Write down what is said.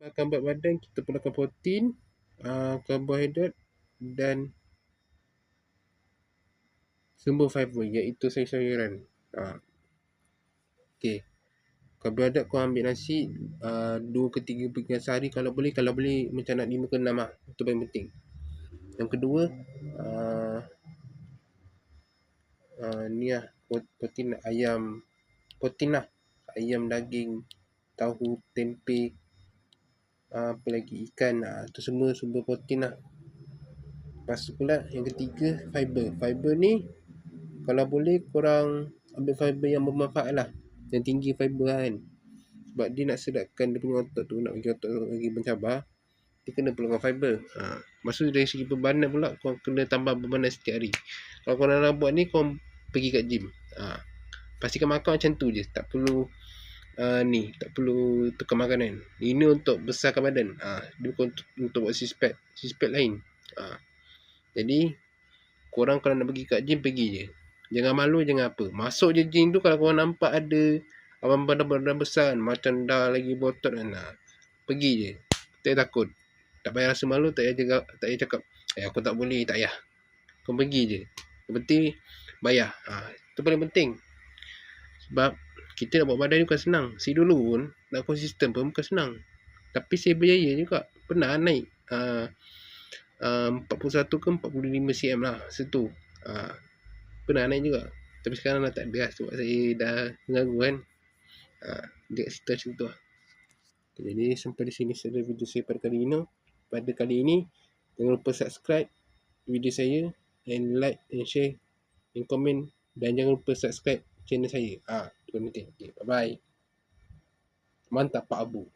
Bakar berat badan, kita perlukan protein, karbohidrat dan sumber fiber, iaitu sayur-sayuran. Okey. Karbohidrat kau ambil nasi 2 ke 3 pikiran sehari kalau boleh. Kalau boleh macam nak 5 ke 6 lah. Itu paling penting. Yang kedua, ni lah protein ayam. Protein lah. Ayam, daging, tahu, tempe, apa lagi, ikan. Itu semua sumber protein lah. Lepas tu pula yang ketiga, fiber. Fiber ni kalau boleh korang ambil fiber yang bermanfaat lah, yang tinggi fiber lah kan. Sebab dia nak sedapkan dia punya otot tu, nak bagi otot tu lagi mencabar, dia kena perlukan fiber. Maksud dari segi bebanan pula, kau kena tambah bebanan setiap hari. Kalau kau nak buat ni, kau pergi kat gym. Pastikan makan macam tu je. Tak perlu tak perlu tukar makanan. Ini untuk besarkan badan. Dia bukan untuk buat six pack. Six pack lain. Jadi korang kalau nak pergi kat gym, pergi je. Jangan malu, jangan apa. Masuk je gym tu, kalau korang nampak ada abang badan besar kan, macam dah lagi botot kan, pergi je. Tak payah takut. Tak payah rasa malu, tak payah cakap aku tak boleh, tak payah. Kau pergi je. Yang penting bayar. Itu paling penting. Sebab kita nak buat badan ni bukan senang. Si dulu pun nak konsisten pun bukan senang. Tapi saya berjaya juga. Pernah naik 41 ke 45 cm lah situ. Pernah naik juga. Tapi sekarang dah tak ada lah, sebab saya dah mengagu kan. Dia kat situ macam tu lah. Jadi sampai di sini saja video saya pada kali ini. Pada kali ini, jangan lupa subscribe video saya, and like and share and comment, dan jangan lupa subscribe channel saya. Itu penting. Okay, bye bye. Mantap Pak Abu.